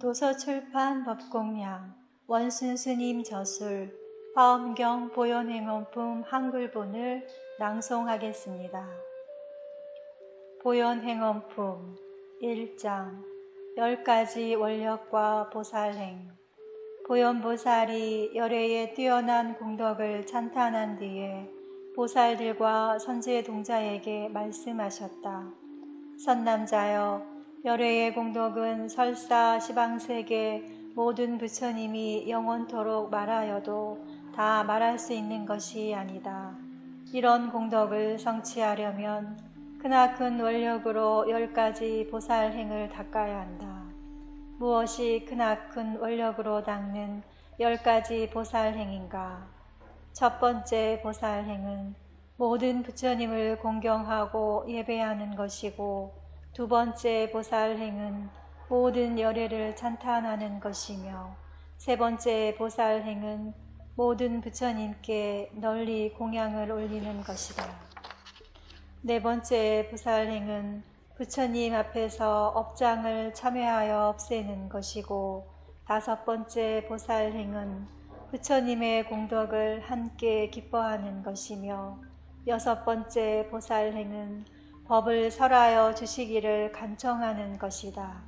도서출판 법공량 원순수님 저술 화엄경 보현행원품 한글본을 낭송하겠습니다. 보현행원품 1장 10가지 원력과 보살행. 보현보살이 열애의 뛰어난 공덕을 찬탄한 뒤에 보살들과 선제동자에게 말씀하셨다. 선남자여, 열애의 공덕은 설사 시방세계 모든 부처님이 영원토록 말하여도 다 말할 수 있는 것이 아니다. 이런 공덕을 성취하려면 크나큰 원력으로 10가지 보살행을 닦아야 한다. 무엇이 크나큰 원력으로 닦는 10가지 보살행인가? 첫 번째 보살행은 모든 부처님을 공경하고 예배하는 것이고, 두 번째 보살행은 모든 열애를 찬탄하는 것이며, 세 번째 보살행은 모든 부처님께 널리 공양을 올리는 것이다. 네 번째 보살행은 부처님 앞에서 업장을 참회하여 없애는 것이고, 다섯 번째 보살행은 부처님의 공덕을 함께 기뻐하는 것이며, 여섯 번째 보살행은 법을 설하여 주시기를 간청하는 것이다.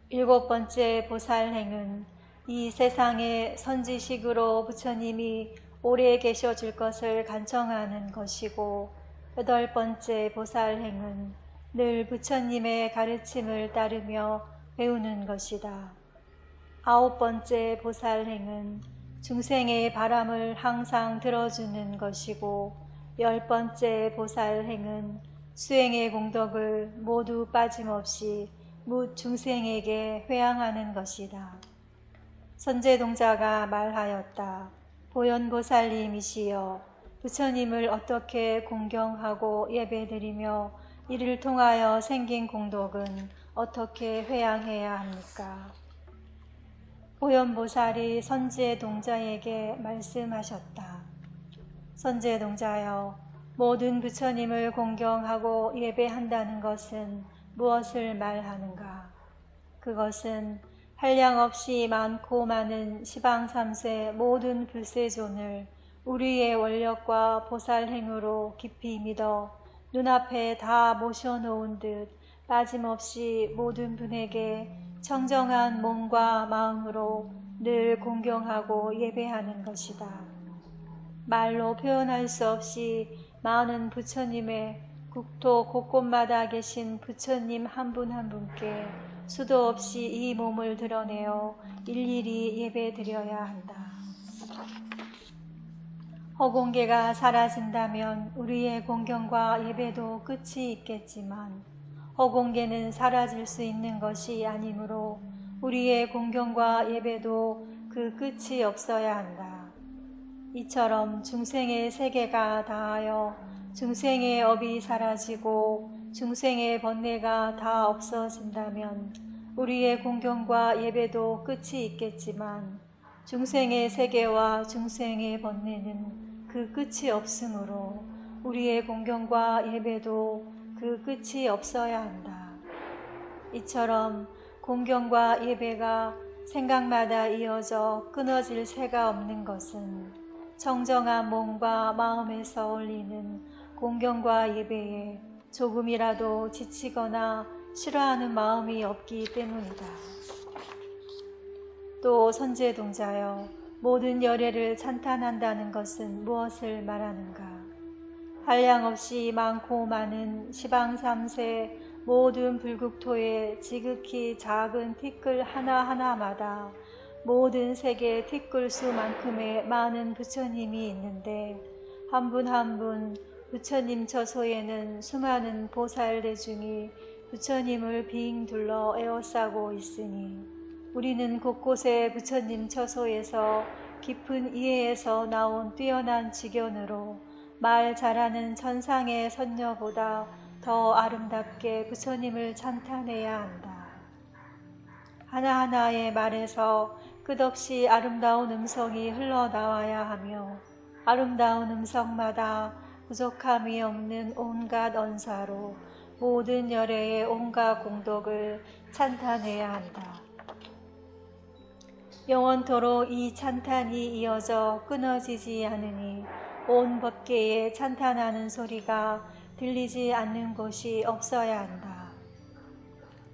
일곱 번째 보살행은 이 세상에 선지식으로 부처님이 오래 계셔 줄 것을 간청하는 것이고, 여덟 번째 보살행은 늘 부처님의 가르침을 따르며 배우는 것이다. 아홉 번째 보살행은 중생의 바람을 항상 들어주는 것이고, 열 번째 보살행은 수행의 공덕을 모두 빠짐없이 뭇 중생에게 회양하는 것이다. 선제동자가 말하였다. 보현보살님이시여, 부처님을 어떻게 공경하고 예배드리며 이를 통하여 생긴 공덕은 어떻게 회양해야 합니까? 보현보살이 선제동자에게 말씀하셨다. 선제동자여, 모든 부처님을 공경하고 예배한다는 것은 무엇을 말하는가? 그것은 한량없이 많고 많은 시방삼세 모든 불세존을 우리의 원력과 보살행으로 깊이 믿어 눈앞에 다 모셔놓은 듯 빠짐없이 모든 분에게 청정한 몸과 마음으로 늘 공경하고 예배하는 것이다. 말로 표현할 수 없이 많은 부처님의 국토 곳곳마다 계신 부처님 한 분 한 분께 수도 없이 이 몸을 드러내어 일일이 예배드려야 한다. 허공계가 사라진다면 우리의 공경과 예배도 끝이 있겠지만, 허공계는 사라질 수 있는 것이 아니므로 우리의 공경과 예배도 그 끝이 없어야 한다. 이처럼 중생의 세계가 다하여 중생의 업이 사라지고 중생의 번뇌가 다 없어진다면 우리의 공경과 예배도 끝이 있겠지만, 중생의 세계와 중생의 번뇌는 그 끝이 없으므로 우리의 공경과 예배도 그 끝이 없어야 한다. 이처럼 공경과 예배가 생각마다 이어져 끊어질 새가 없는 것은 청정한 몸과 마음에서 올리는 공경과 예배에 조금이라도 지치거나 싫어하는 마음이 없기 때문이다. 또 선제동자여, 모든 열애를 찬탄한다는 것은 무엇을 말하는가? 한량없이 많고 많은 시방삼세 모든 불국토에 지극히 작은 티끌 하나하나마다 모든 세계 티끌 수만큼의 많은 부처님이 있는데, 한 분 한 분 부처님 처소에는 수많은 보살대중이 부처님을 빙 둘러 에워싸고 있으니, 우리는 곳곳에 부처님 처소에서 깊은 이해에서 나온 뛰어난 지견으로 말 잘하는 천상의 선녀보다 더 아름답게 부처님을 찬탄해야 한다. 하나하나의 말에서 끝없이 아름다운 음성이 흘러나와야 하며, 아름다운 음성마다 부족함이 없는 온갖 언사로 모든 열애의 온갖 공덕을 찬탄해야 한다. 영원토록 이 찬탄이 이어져 끊어지지 않으니 온 법계에 찬탄하는 소리가 들리지 않는 곳이 없어야 한다.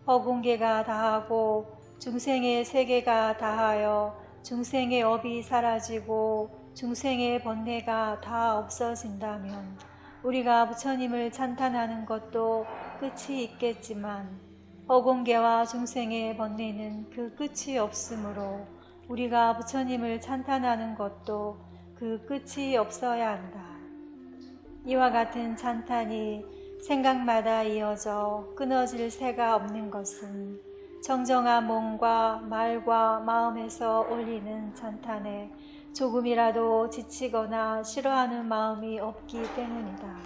허공계가 다하고 중생의 세계가 다하여 중생의 업이 사라지고 중생의 번뇌가 다 없어진다면 우리가 부처님을 찬탄하는 것도 끝이 있겠지만 허공계와 중생의 번뇌는 그 끝이 없으므로 우리가 부처님을 찬탄하는 것도 그 끝이 없어야 한다. 이와 같은 찬탄이 생각마다 이어져 끊어질 새가 없는 것은 정정한 몸과 말과 마음에서 올리는 찬탄에 조금이라도 지치거나 싫어하는 마음이 없기 때문이다.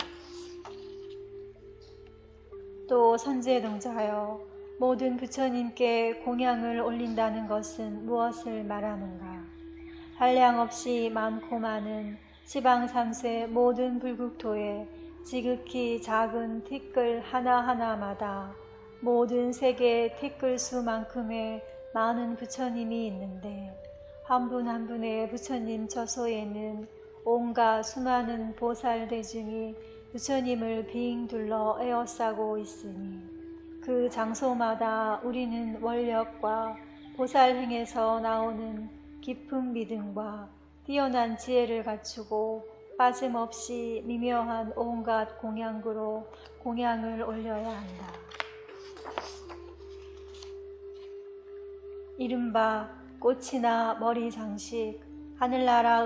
또 선제동자여, 모든 부처님께 공양을 올린다는 것은 무엇을 말하는가? 한량없이 많고 많은 지방삼세 모든 불국토에 지극히 작은 티끌 하나하나마다 모든 세계의 티끌 수만큼의 많은 부처님이 있는데 한 분 한 분의 부처님 처소에는 온갖 수많은 보살 대중이 부처님을 빙 둘러 에워싸고 있으니 그 장소마다 우리는 원력과 보살행에서 나오는 깊은 믿음과 뛰어난 지혜를 갖추고 빠짐없이 미묘한 온갖 공양구로 공양을 올려야 한다. 이른바 꽃이나 머리 장식, 하늘나라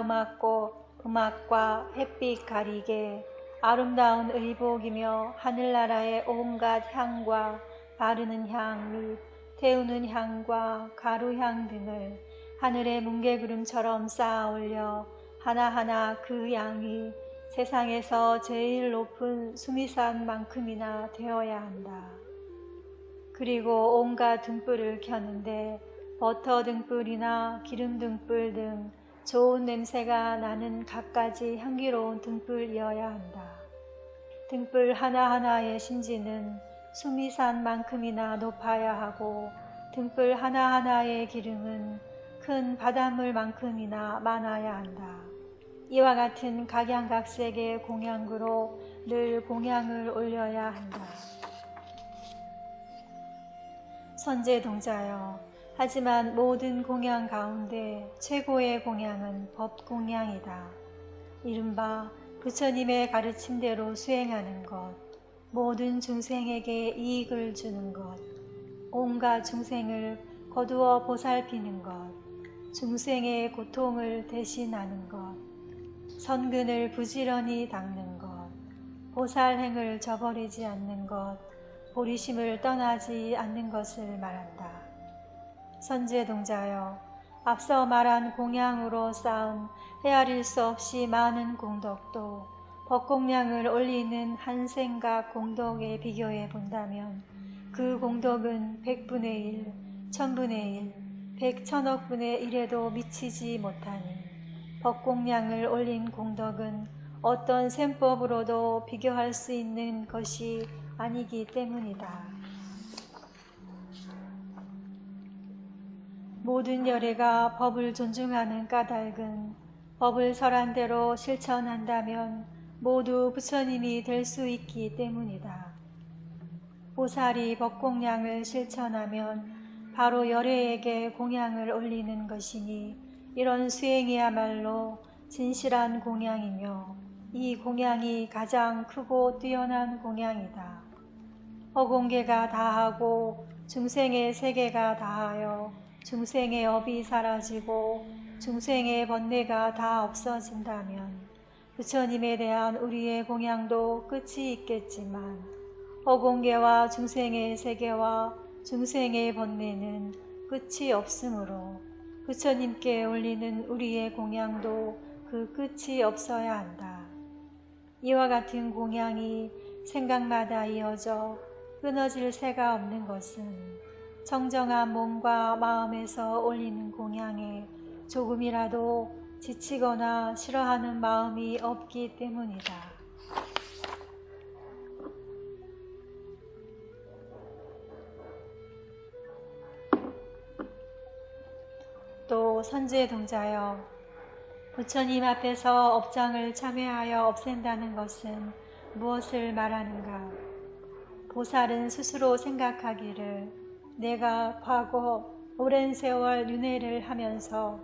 음악과 햇빛 가리개, 아름다운 의복이며 하늘나라의 온갖 향과 바르는 향 및 태우는 향과 가루향 등을 하늘의 뭉게구름처럼 쌓아 올려 하나하나 그 양이 세상에서 제일 높은 수미산만큼이나 되어야 한다. 그리고 온갖 등불을 켜는데 버터 등불이나 기름 등불 등 좋은 냄새가 나는 갖가지 향기로운 등불이어야 한다. 등불 하나하나의 심지는 수미산만큼이나 높아야 하고 등불 하나하나의 기름은 큰 바닷물만큼이나 많아야 한다. 이와 같은 각양각색의 공양구로 늘 공양을 올려야 한다. 선제동자여, 하지만 모든 공양 가운데 최고의 공양은 법공양이다. 이른바 부처님의 가르침대로 수행하는 것, 모든 중생에게 이익을 주는 것, 온갖 중생을 거두어 보살피는 것, 중생의 고통을 대신하는 것, 선근을 부지런히 닦는 것, 보살행을 저버리지 않는 것, 보리심을 떠나지 않는 것을 말한다. 선제동자여, 앞서 말한 공양으로 쌓은 헤아릴 수 없이 많은 공덕도 법공양을 올리는 한 생각 공덕에 비교해 본다면 그 공덕은 100분의 1, 1000분의 1, 100, 1000억분의 1에도 미치지 못하니 법공양을 올린 공덕은 어떤 셈법으로도 비교할 수 있는 것이 아니기 때문이다. 모든 열애가 법을 존중하는 까닭은 법을 설한대로 실천한다면 모두 부처님이 될 수 있기 때문이다. 보살이 법공양을 실천하면 바로 열애에게 공양을 올리는 것이니 이런 수행이야말로 진실한 공양이며 이 공양이 가장 크고 뛰어난 공양이다. 허공계가 다하고 중생의 세계가 다하여 중생의 업이 사라지고 중생의 번뇌가 다 없어진다면 부처님에 대한 우리의 공양도 끝이 있겠지만 허공계와 중생의 세계와 중생의 번뇌는 끝이 없으므로 부처님께 올리는 우리의 공양도 그 끝이 없어야 한다. 이와 같은 공양이 생각마다 이어져 끊어질 새가 없는 것은 청정한 몸과 마음에서 올리는 공양에 조금이라도 지치거나 싫어하는 마음이 없기 때문이다. 또 선제 동자여, 부처님 앞에서 업장을 참회하여 없앤다는 것은 무엇을 말하는가? 보살은 스스로 생각하기를 내가 과거 오랜 세월 윤회를 하면서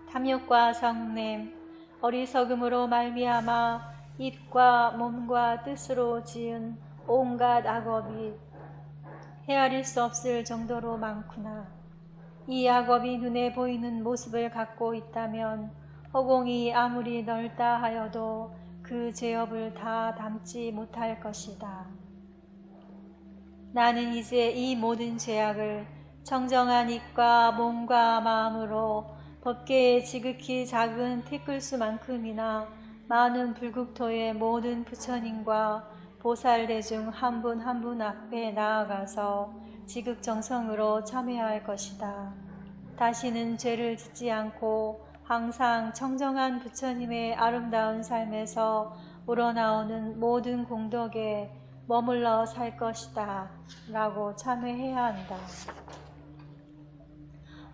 탐욕과 성냄, 어리석음으로 말미암아 입과 몸과 뜻으로 지은 온갖 악업이 헤아릴 수 없을 정도로 많구나. 이 악업이 눈에 보이는 모습을 갖고 있다면 허공이 아무리 넓다 하여도 그 죄업을 다 담지 못할 것이다. 나는 이제 이 모든 죄악을 청정한 입과 몸과 마음으로 법계의 지극히 작은 티끌수만큼이나 많은 불국토의 모든 부처님과 보살대 중 한 분 한 분 앞에 나아가서 지극정성으로 참회할 것이다. 다시는 죄를 짓지 않고 항상 청정한 부처님의 아름다운 삶에서 우러나오는 모든 공덕에 머물러 살 것이다 라고 참회해야 한다.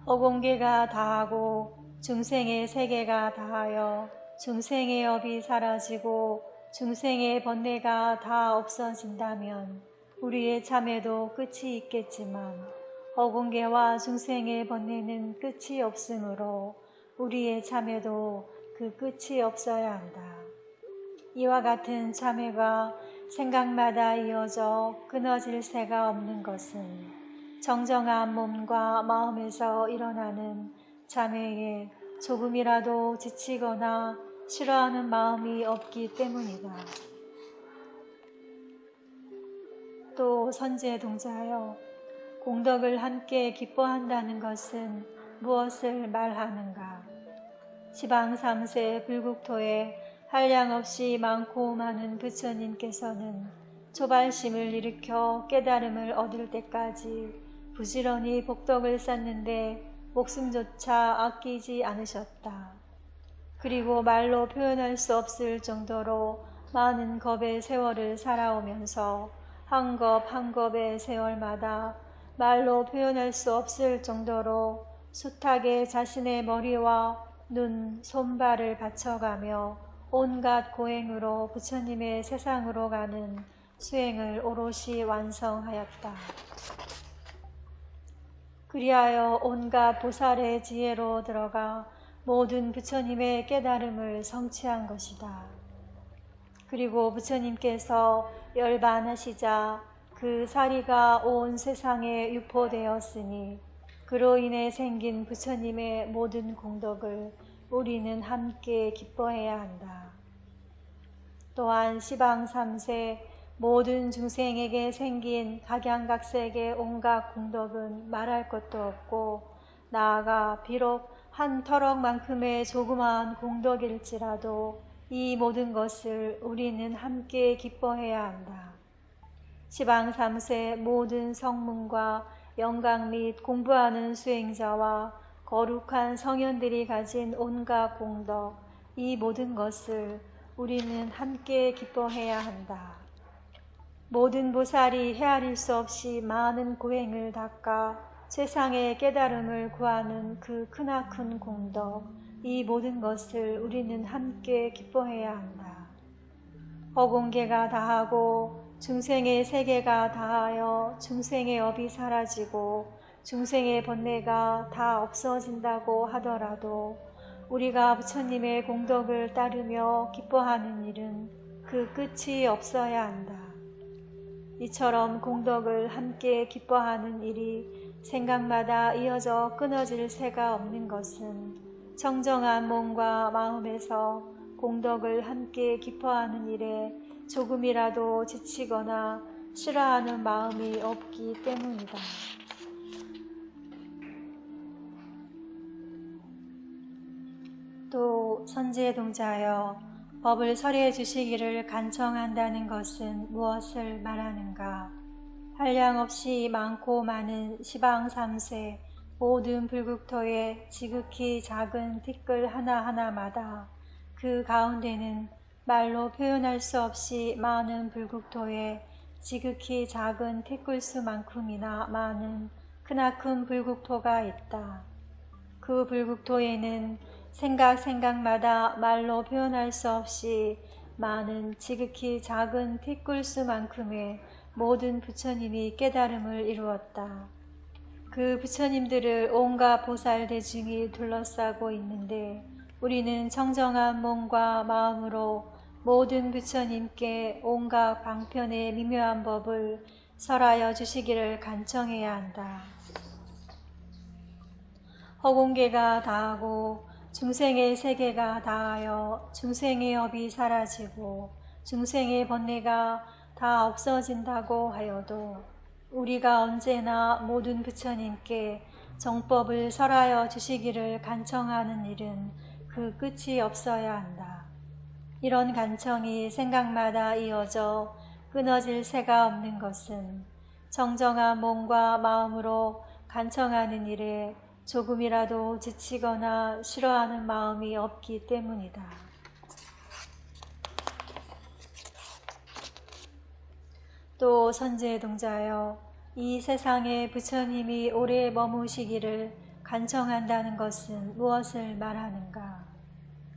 어공계가 다하고 중생의 세계가 다하여 중생의 업이 사라지고 중생의 번뇌가 다 없어진다면 우리의 참회도 끝이 있겠지만 어공계와 중생의 번뇌는 끝이 없으므로 우리의 참회도 그 끝이 없어야 한다. 이와 같은 참회가 생각마다 이어져 끊어질 새가 없는 것은 정정한 몸과 마음에서 일어나는 참회에 조금이라도 지치거나 싫어하는 마음이 없기 때문이다. 또 선제 동자여, 공덕을 함께 기뻐한다는 것은 무엇을 말하는가? 시방 3세 불국토에 한량없이 많고 많은 부처님께서는 초발심을 일으켜 깨달음을 얻을 때까지 부지런히 복덕을 쌓는데 목숨조차 아끼지 않으셨다. 그리고 말로 표현할 수 없을 정도로 많은 겁의 세월을 살아오면서 한 겁 한 겁의 세월마다 말로 표현할 수 없을 정도로 숱하게 자신의 머리와 눈, 손발을 바쳐가며 온갖 고행으로 부처님의 세상으로 가는 수행을 오롯이 완성하였다. 그리하여 온갖 보살의 지혜로 들어가 모든 부처님의 깨달음을 성취한 것이다. 그리고 부처님께서 열반하시자 그 사리가 온 세상에 유포되었으니 그로 인해 생긴 부처님의 모든 공덕을 우리는 함께 기뻐해야 한다. 또한 시방 3세 모든 중생에게 생긴 각양각색의 온갖 공덕은 말할 것도 없고 나아가 비록 한 터럭만큼의 조그마한 공덕일지라도 이 모든 것을 우리는 함께 기뻐해야 한다. 시방 3세 모든 성문과 영광 및 공부하는 수행자와 거룩한 성현들이 가진 온갖 공덕, 이 모든 것을 우리는 함께 기뻐해야 한다. 모든 보살이 헤아릴 수 없이 많은 고행을 닦아 세상의 깨달음을 구하는 그 크나큰 공덕, 이 모든 것을 우리는 함께 기뻐해야 한다. 어공계가 다하고 중생의 세계가 다하여 중생의 업이 사라지고 중생의 번뇌가 다 없어진다고 하더라도 우리가 부처님의 공덕을 따르며 기뻐하는 일은 그 끝이 없어야 한다. 이처럼 공덕을 함께 기뻐하는 일이 생각마다 이어져 끊어질 새가 없는 것은 청정한 몸과 마음에서 공덕을 함께 기뻐하는 일에 조금이라도 지치거나 싫어하는 마음이 없기 때문이다. 또 선제 동자여, 법을 설해 주시기를 간청한다는 것은 무엇을 말하는가? 한량없이 많고 많은 시방 3세 모든 불국토의 지극히 작은 티끌 하나하나마다 그 가운데는 말로 표현할 수 없이 많은 불국토의 지극히 작은 티끌수만큼이나 많은 크나큰 불국토가 있다. 그 불국토에는 생각마다 말로 표현할 수 없이 많은 지극히 작은 티끌수만큼의 모든 부처님이 깨달음을 이루었다. 그 부처님들을 온갖 보살 대중이 둘러싸고 있는데 우리는 청정한 몸과 마음으로 모든 부처님께 온갖 방편의 미묘한 법을 설하여 주시기를 간청해야 한다. 허공계가 다하고 중생의 세계가 다하여 중생의 업이 사라지고 중생의 번뇌가 다 없어진다고 하여도 우리가 언제나 모든 부처님께 정법을 설하여 주시기를 간청하는 일은 그 끝이 없어야 한다. 이런 간청이 생각마다 이어져 끊어질 새가 없는 것은 정정한 몸과 마음으로 간청하는 일에 조금이라도 지치거나 싫어하는 마음이 없기 때문이다. 또 선제동자여, 이 세상에 부처님이 오래 머무시기를 간청한다는 것은 무엇을 말하는가?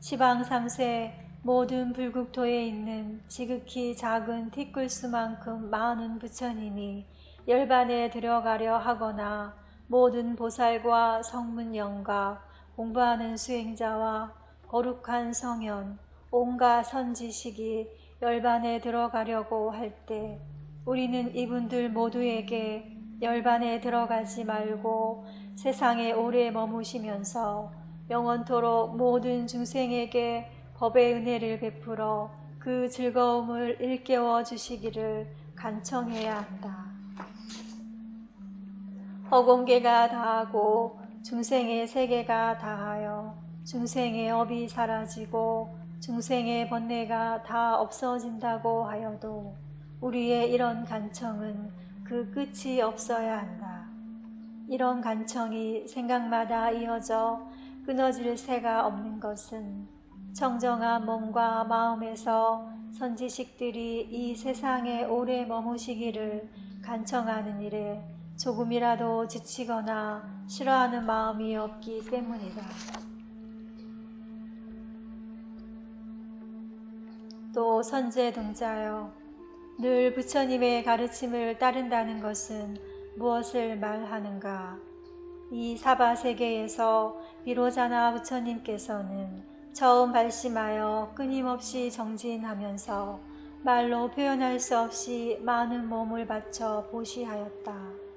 시방 3세 모든 불국토에 있는 지극히 작은 티끌수만큼 많은 부처님이 열반에 들어가려 하거나 모든 보살과 성문영각, 공부하는 수행자와 거룩한 성현, 온갖 선지식이 열반에 들어가려고 할 때 우리는 이분들 모두에게 열반에 들어가지 말고 세상에 오래 머무시면서 영원토록 모든 중생에게 법의 은혜를 베풀어 그 즐거움을 일깨워 주시기를 간청해야 한다. 허공계가 다하고 중생의 세계가 다하여 중생의 업이 사라지고 중생의 번뇌가 다 없어진다고 하여도 우리의 이런 간청은 그 끝이 없어야 한다. 이런 간청이 생각마다 이어져 끊어질 새가 없는 것은 청정한 몸과 마음에서 선지식들이 이 세상에 오래 머무시기를 간청하는 일에 조금이라도 지치거나 싫어하는 마음이 없기 때문이다. 또 선제동자여, 늘 부처님의 가르침을 따른다는 것은 무엇을 말하는가? 이 사바세계에서 비로자나 부처님께서는 처음 발심하여 끊임없이 정진하면서 말로 표현할 수 없이 많은 몸을 바쳐 보시하였다.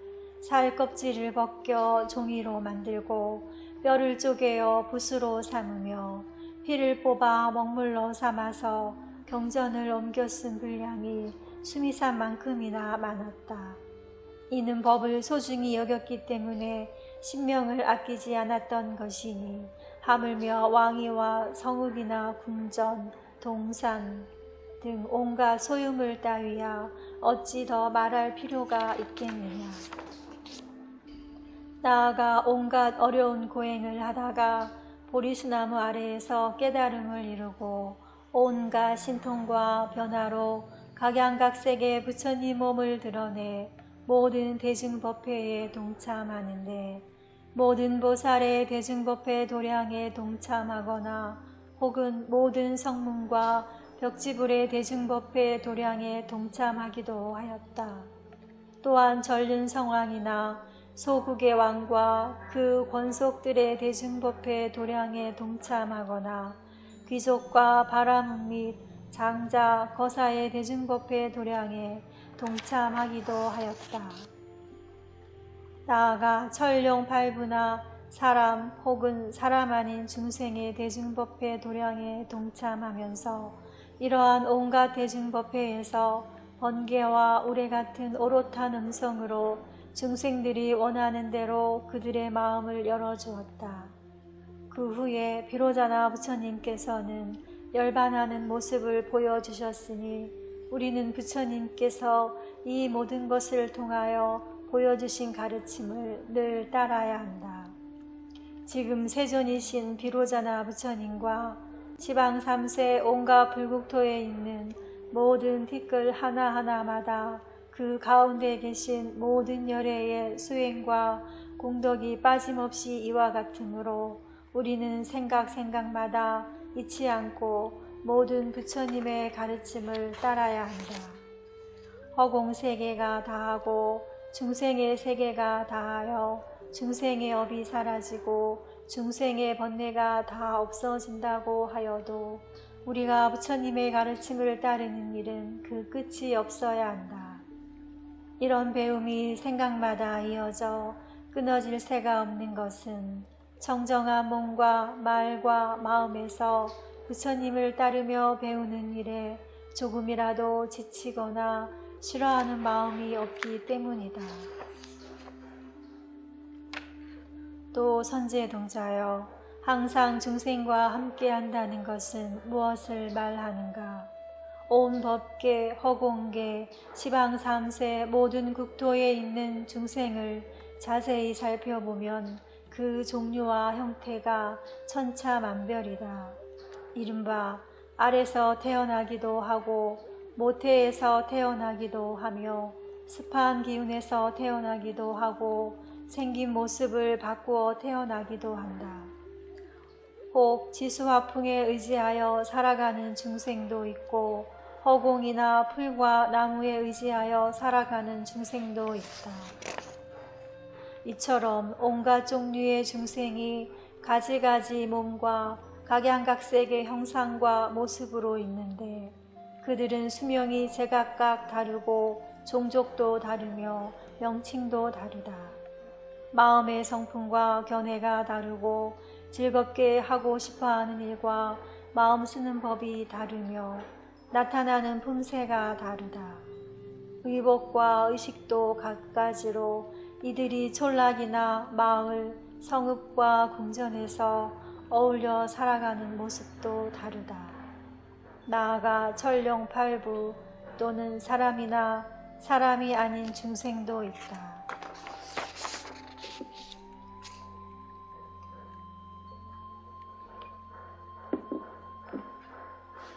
살 껍질을 벗겨 종이로 만들고 뼈를 쪼개어 붓으로 삼으며 피를 뽑아 먹물로 삼아서 경전을 옮겨 쓴 분량이 수미산 만큼이나 많았다. 이는 법을 소중히 여겼기 때문에 신명을 아끼지 않았던 것이니 하물며 왕위와 성읍이나 궁전, 동산 등 온갖 소유물 따위야 어찌 더 말할 필요가 있겠느냐. 나아가 온갖 어려운 고행을 하다가 보리수나무 아래에서 깨달음을 이루고 온갖 신통과 변화로 각양각색의 부처님 몸을 드러내 모든 대중법회에 동참하는데 모든 보살의 대중법회 도량에 동참하거나 혹은 모든 성문과 벽지불의 대중법회 도량에 동참하기도 하였다. 또한 전륜성왕이나 소국의 왕과 그 권속들의 대중법회 도량에 동참하거나 귀족과 바람 및 장자, 거사의 대중법회 도량에 동참하기도 하였다. 나아가 천룡 팔부나 사람 혹은 사람 아닌 중생의 대중법회 도량에 동참하면서 이러한 온갖 대중법회에서 번개와 우레 같은 오롯한 음성으로 중생들이 원하는 대로 그들의 마음을 열어주었다. 그 후에 비로자나 부처님께서는 열반하는 모습을 보여주셨으니 우리는 부처님께서 이 모든 것을 통하여 보여주신 가르침을 늘 따라야 한다. 지금 세존이신 비로자나 부처님과 지방 3세 온갖 불국토에 있는 모든 티끌 하나하나마다 그 가운데 계신 모든 열애의 수행과 공덕이 빠짐없이 이와 같으므로 우리는 생각마다 잊지 않고 모든 부처님의 가르침을 따라야 한다. 허공세계가 다하고 중생의 세계가 다하여 중생의 업이 사라지고 중생의 번뇌가 다 없어진다고 하여도 우리가 부처님의 가르침을 따르는 일은 그 끝이 없어야 한다. 이런 배움이 생각마다 이어져 끊어질 새가 없는 것은 청정한 몸과 말과 마음에서 부처님을 따르며 배우는 일에 조금이라도 지치거나 싫어하는 마음이 없기 때문이다. 또 선제동자여, 항상 중생과 함께 한다는 것은 무엇을 말하는가? 온 법계, 허공계, 시방삼세 모든 국토에 있는 중생을 자세히 살펴보면 그 종류와 형태가 천차만별이다. 이른바 알에서 태어나기도 하고 모태에서 태어나기도 하며 습한 기운에서 태어나기도 하고 생긴 모습을 바꾸어 태어나기도 한다. 혹 지수화풍에 의지하여 살아가는 중생도 있고 허공이나 풀과 나무에 의지하여 살아가는 중생도 있다. 이처럼 온갖 종류의 중생이 가지가지 몸과 각양각색의 형상과 모습으로 있는데 그들은 수명이 제각각 다르고 종족도 다르며 명칭도 다르다. 마음의 성품과 견해가 다르고 즐겁게 하고 싶어하는 일과 마음 쓰는 법이 다르며 나타나는 품새가 다르다. 의복과 의식도 갖가지로 이들이 촌락이나 마을, 성읍과 궁전에서 어울려 살아가는 모습도 다르다. 나아가 천룡팔부 또는 사람이나 사람이 아닌 중생도 있다.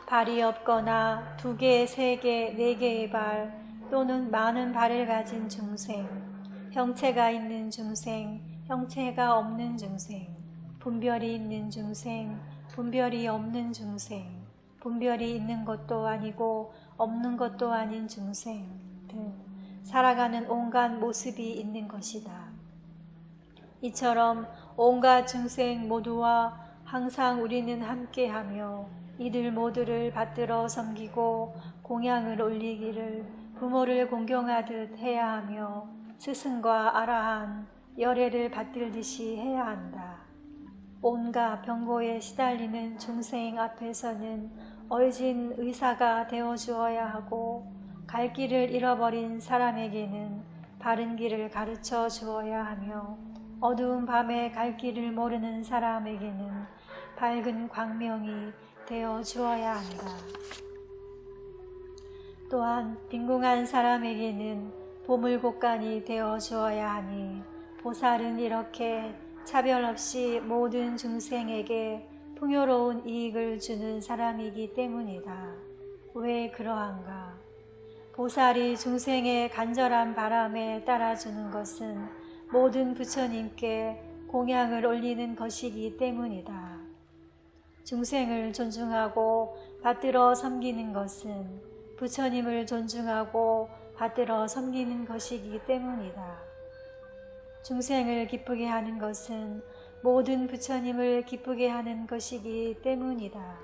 발이 없거나 2개, 3개, 4개의 발 또는 많은 발을 가진 중생, 형체가 있는 중생, 형체가 없는 중생, 분별이 있는 중생, 분별이 없는 중생, 분별이 있는 것도 아니고 없는 것도 아닌 중생 등 살아가는 온갖 모습이 있는 것이다. 이처럼 온갖 중생 모두와 항상 우리는 함께하며 이들 모두를 받들어 섬기고 공양을 올리기를 부모를 공경하듯 해야 하며 스승과 아라한 열애를 받들듯이 해야 한다. 온갖 병고에 시달리는 중생 앞에서는 얼진 의사가 되어주어야 하고 갈 길을 잃어버린 사람에게는 바른 길을 가르쳐 주어야 하며 어두운 밤에 갈 길을 모르는 사람에게는 밝은 광명이 되어 주어야 한다. 또한 빈궁한 사람에게는 보물곳간이 되어 주어야 하니 보살은 이렇게 차별 없이 모든 중생에게 풍요로운 이익을 주는 사람이기 때문이다. 왜 그러한가? 보살이 중생의 간절한 바람에 따라주는 것은 모든 부처님께 공양을 올리는 것이기 때문이다. 중생을 존중하고 받들어 섬기는 것은 부처님을 존중하고 받들어 섬기는 것이기 때문이다. 중생을 기쁘게 하는 것은 모든 부처님을 기쁘게 하는 것이기 때문이다.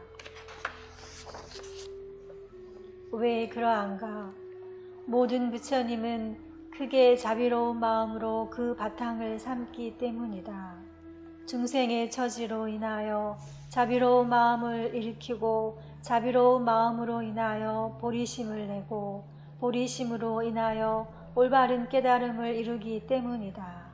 왜 그러한가? 모든 부처님은 크게 자비로운 마음으로 그 바탕을 삼기 때문이다. 중생의 처지로 인하여 자비로운 마음을 일으키고 자비로운 마음으로 인하여 보리심을 내고 보리심으로 인하여 올바른 깨달음을 이루기 때문이다.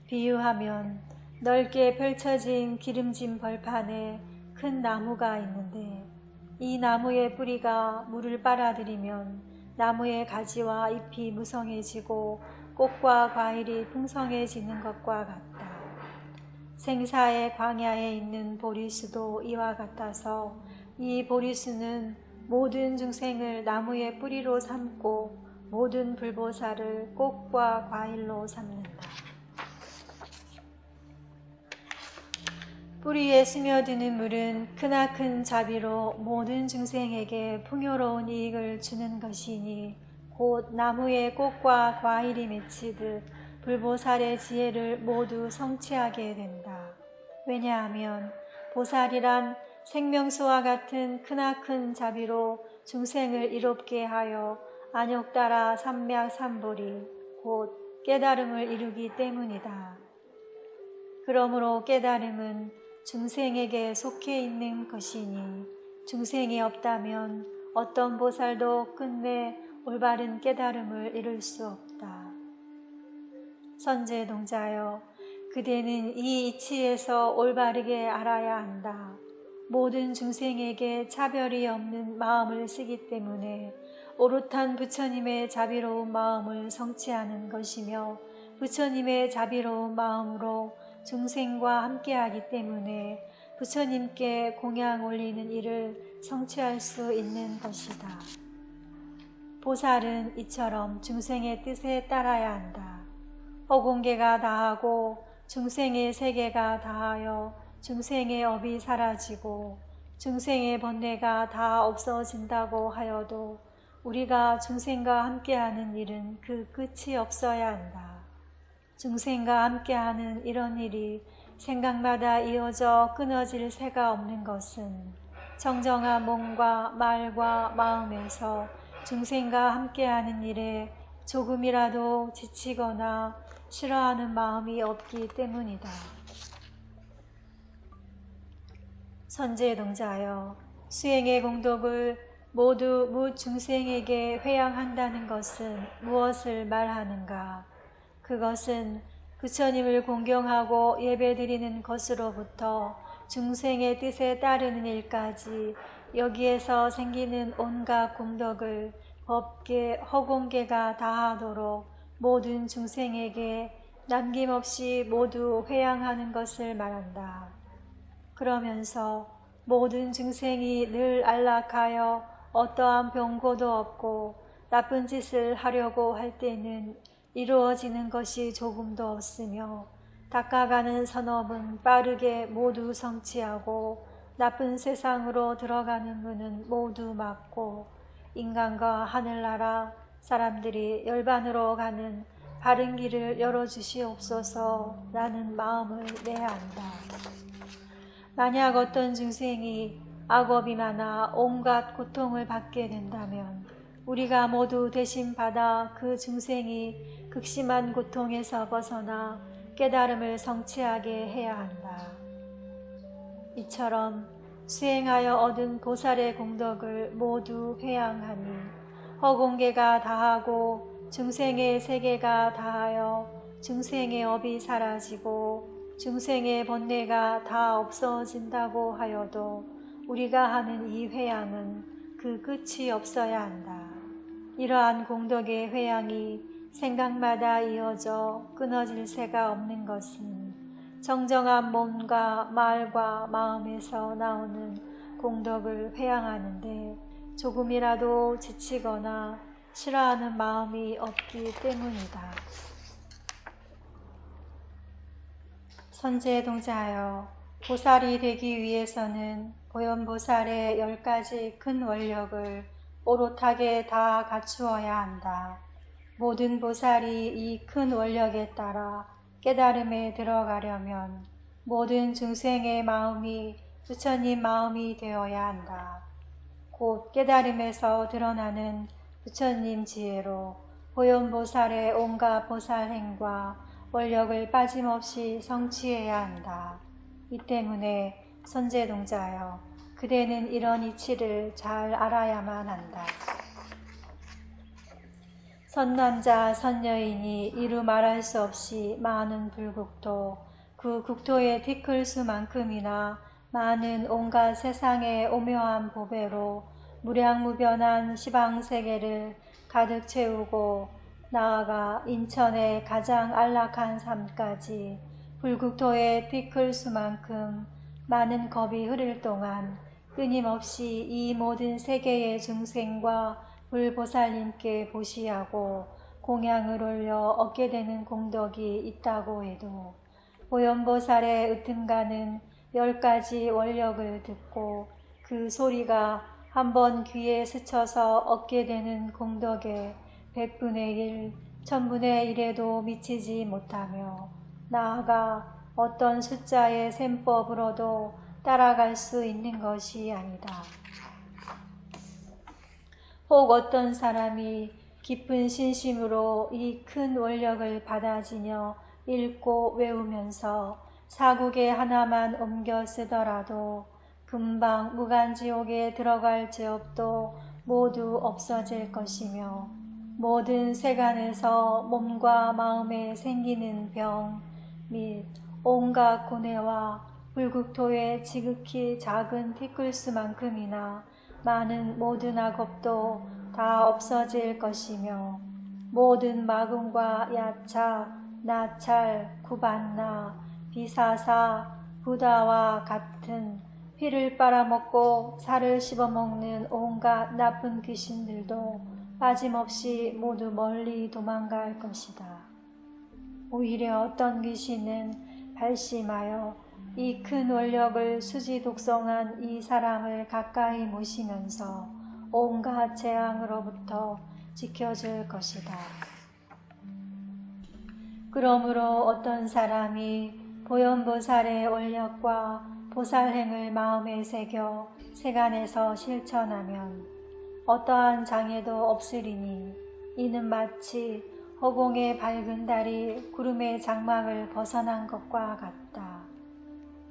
비유하면 넓게 펼쳐진 기름진 벌판에 큰 나무가 있는데 이 나무의 뿌리가 물을 빨아들이면 나무의 가지와 잎이 무성해지고 꽃과 과일이 풍성해지는 것과 같다. 생사의 광야에 있는 보리수도 이와 같아서 이 보리수는 모든 중생을 나무의 뿌리로 삼고 모든 불보살을 꽃과 과일로 삼는다. 뿌리에 스며드는 물은 크나큰 자비로 모든 중생에게 풍요로운 이익을 주는 것이니 곧 나무에 꽃과 과일이 맺히듯 불보살의 지혜를 모두 성취하게 된다. 왜냐하면 보살이란 생명수와 같은 크나큰 자비로 중생을 이롭게 하여 안욕따라 삼맥삼보리 곧 깨달음을 이루기 때문이다. 그러므로 깨달음은 중생에게 속해 있는 것이니 중생이 없다면 어떤 보살도 끝내 올바른 깨달음을 이룰 수 없다. 선제동자여, 그대는 이 이치에서 올바르게 알아야 한다. 모든 중생에게 차별이 없는 마음을 쓰기 때문에 오롯한 부처님의 자비로운 마음을 성취하는 것이며 부처님의 자비로운 마음으로 중생과 함께하기 때문에 부처님께 공양 올리는 일을 성취할 수 있는 것이다. 보살은 이처럼 중생의 뜻에 따라야 한다. 허공계가 다하고 중생의 세계가 다하여 중생의 업이 사라지고 중생의 번뇌가 다 없어진다고 하여도 우리가 중생과 함께하는 일은 그 끝이 없어야 한다. 중생과 함께하는 이런 일이 생각마다 이어져 끊어질 새가 없는 것은 정정한 몸과 말과 마음에서 중생과 함께하는 일에 조금이라도 지치거나 싫어하는 마음이 없기 때문이다. 선제동자여, 수행의 공덕을 모두 무중생에게 회양한다는 것은 무엇을 말하는가? 그것은 부처님을 공경하고 예배드리는 것으로부터 중생의 뜻에 따르는 일까지 여기에서 생기는 온갖 공덕을 법계 허공계가 다하도록 모든 중생에게 남김없이 모두 회양하는 것을 말한다. 그러면서 모든 중생이 늘 안락하여 어떠한 병고도 없고 나쁜 짓을 하려고 할 때는 이루어지는 것이 조금도 없으며 닦아가는 선업은 빠르게 모두 성취하고 나쁜 세상으로 들어가는 문은 모두 막고 인간과 하늘나라 사람들이 열반으로 가는 바른 길을 열어주시옵소서라는 마음을 내야 한다. 만약 어떤 중생이 악업이 많아 온갖 고통을 받게 된다면 우리가 모두 대신 받아 그 중생이 극심한 고통에서 벗어나 깨달음을 성취하게 해야 한다. 이처럼 수행하여 얻은 보살의 공덕을 모두 회양하니 허공계가 다하고 중생의 세계가 다하여 중생의 업이 사라지고 중생의 번뇌가 다 없어진다고 하여도 우리가 하는 이 회양은 그 끝이 없어야 한다. 이러한 공덕의 회양이 생각마다 이어져 끊어질 새가 없는 것은 정정한 몸과 말과 마음에서 나오는 공덕을 회양하는데 조금이라도 지치거나 싫어하는 마음이 없기 때문이다. 선제동자여, 보살이 되기 위해서는 보현보살의 10가지 큰 원력을 오롯하게 다 갖추어야 한다. 모든 보살이 이 큰 원력에 따라 깨달음에 들어가려면 모든 중생의 마음이 부처님 마음이 되어야 한다. 곧 깨달음에서 드러나는 부처님 지혜로 보현보살의 온갖 보살행과 원력을 빠짐없이 성취해야 한다. 이 때문에 선제동자여, 그대는 이런 이치를 잘 알아야만 한다. 선남자 선여인이 이루 말할 수 없이 많은 불국토, 그 국토의 티끌수만큼이나 많은 온갖 세상의 오묘한 보배로 무량무변한 시방세계를 가득 채우고 나아가 인천의 가장 안락한 삶까지 불국토의 티끌수만큼 많은 겁이 흐를 동안 끊임없이 이 모든 세계의 중생과 불보살님께 보시하고 공양을 올려 얻게 되는 공덕이 있다고 해도 보현보살의 으뜸가는 10가지 원력을 듣고 그 소리가 한번 귀에 스쳐서 얻게 되는 공덕의 100분의 1, 1000분의 1에도 미치지 못하며 나아가 어떤 숫자의 셈법으로도 따라갈 수 있는 것이 아니다. 혹 어떤 사람이 깊은 신심으로 이 큰 원력을 받아지며 읽고 외우면서 사국에 하나만 옮겨 쓰더라도 금방 무간지옥에 들어갈 죄업도 모두 없어질 것이며 모든 세간에서 몸과 마음에 생기는 병 및 온갖 고뇌와 불국토의 지극히 작은 티끌수만큼이나 많은 모든 악업도 다 없어질 것이며 모든 마금과 야차, 나찰, 구반나, 비사사, 부다와 같은 피를 빨아먹고 살을 씹어먹는 온갖 나쁜 귀신들도 빠짐없이 모두 멀리 도망갈 것이다. 오히려 어떤 귀신은 발심하여 이 큰 원력을 수지독성한 이 사람을 가까이 모시면서 온갖 재앙으로부터 지켜줄 것이다. 그러므로 어떤 사람이 보현보살의 원력과 보살행을 마음에 새겨 세간에서 실천하면 어떠한 장애도 없으리니 이는 마치 허공의 밝은 달이 구름의 장막을 벗어난 것과 같다.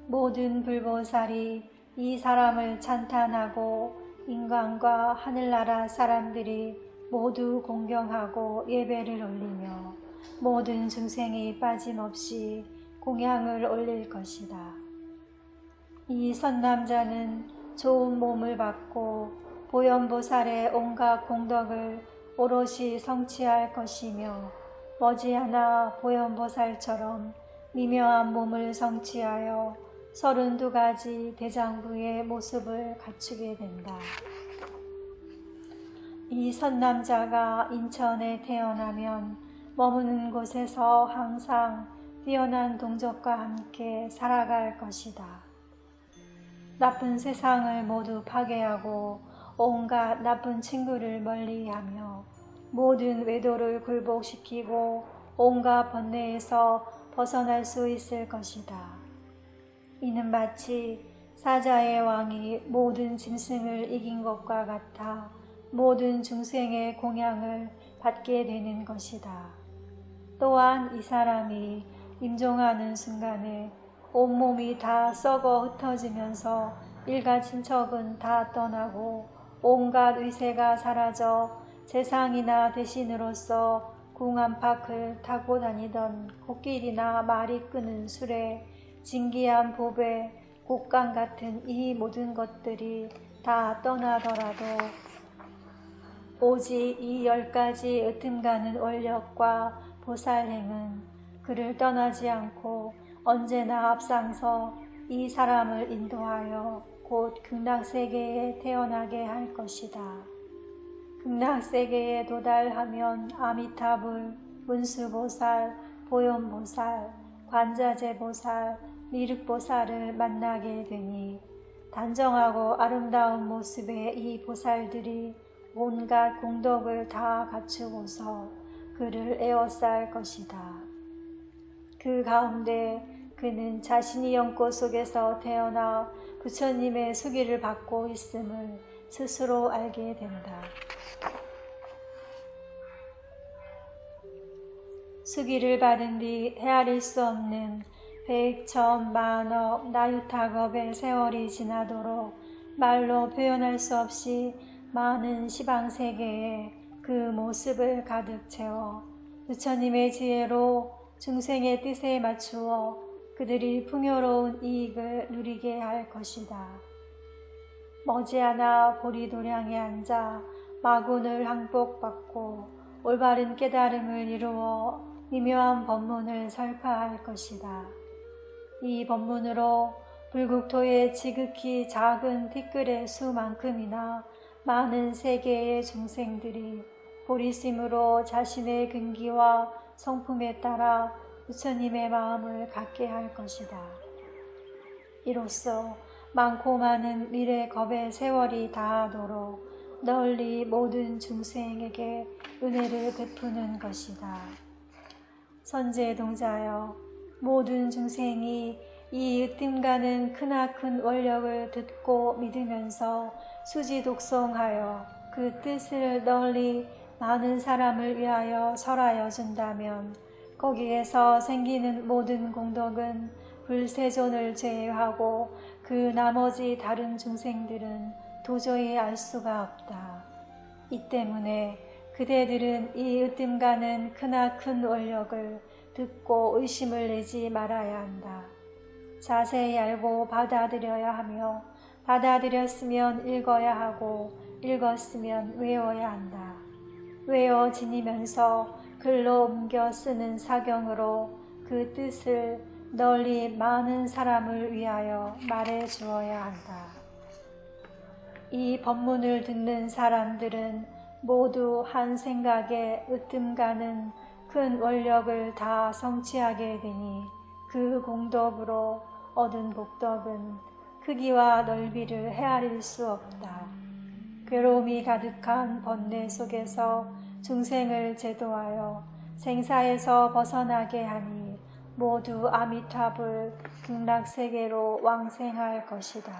모든 불보살이 이 사람을 찬탄하고 인간과 하늘나라 사람들이 모두 공경하고 예배를 올리며 모든 중생이 빠짐없이 공양을 올릴 것이다. 이 선남자는 좋은 몸을 받고 보현보살의 온갖 공덕을 오롯이 성취할 것이며 머지않아 보현보살처럼 미묘한 몸을 성취하여 32가지 대장부의 모습을 갖추게 된다. 이 선남자가 인천에 태어나면 머무는 곳에서 항상 뛰어난 동족과 함께 살아갈 것이다. 나쁜 세상을 모두 파괴하고 온갖 나쁜 친구를 멀리하며 모든 외도를 굴복시키고 온갖 번뇌에서 벗어날 수 있을 것이다. 이는 마치 사자의 왕이 모든 짐승을 이긴 것과 같아 모든 중생의 공양을 받게 되는 것이다. 또한 이 사람이 임종하는 순간에 온몸이 다 썩어 흩어지면서 일가 친척은 다 떠나고 온갖 위세가 사라져 재상이나 대신으로서 궁 안팎을 타고 다니던 코끼리나 말이 끄는 수레, 진기한 보배, 곡간 같은 이 모든 것들이 다 떠나더라도 오직 이 10가지 으뜸가는 원력과 보살행은 그를 떠나지 않고 언제나 앞장서 이 사람을 인도하여 곧 극락세계에 태어나게 할 것이다. 극락세계에 도달하면 아미타불, 문수보살, 보현보살, 관자재보살, 미륵보살을 만나게 되니 단정하고 아름다운 모습의 이 보살들이 온갖 공덕을 다 갖추고서 그를 에워쌀 것이다. 그 가운데 그는 자신이 연꽃 속에서 태어나 부처님의 수기를 받고 있음을 스스로 알게 된다. 수기를 받은 뒤 헤아릴 수 없는 100, 1000, 만억, 나유타겁의 세월이 지나도록 말로 표현할 수 없이 많은 시방세계에 그 모습을 가득 채워 부처님의 지혜로 중생의 뜻에 맞추어 그들이 풍요로운 이익을 누리게 할 것이다. 머지않아 보리도량에 앉아 마군을 항복받고 올바른 깨달음을 이루어 미묘한 법문을 설파할 것이다. 이 법문으로 불국토의 지극히 작은 티끌의 수만큼이나 많은 세계의 중생들이 보리심으로 자신의 근기와 성품에 따라 부처님의 마음을 갖게 할 것이다. 이로써 많고 많은 미래 겁의 세월이 다하도록 널리 모든 중생에게 은혜를 베푸는 것이다. 선제동자여, 모든 중생이 이 으뜸가는 크나큰 원력을 듣고 믿으면서 수지독송하여 그 뜻을 널리 많은 사람을 위하여 설하여 준다면 거기에서 생기는 모든 공덕은 불세존을 제외하고 그 나머지 다른 중생들은 도저히 알 수가 없다. 이 때문에 그대들은 이 으뜸가는 크나큰 원력을 듣고 의심을 내지 말아야 한다. 자세히 알고 받아들여야 하며 받아들였으면 읽어야 하고 읽었으면 외워야 한다. 외워 지니면서 글로 옮겨 쓰는 사경으로 그 뜻을 널리 많은 사람을 위하여 말해 주어야 한다. 이 법문을 듣는 사람들은 모두 한 생각에 으뜸가는 큰 원력을 다 성취하게 되니 그 공덕으로 얻은 복덕은 크기와 넓이를 헤아릴 수 없다. 괴로움이 가득한 번뇌 속에서 중생을 제도하여 생사에서 벗어나게 하니 모두 아미타불 극락세계로 왕생할 것이다.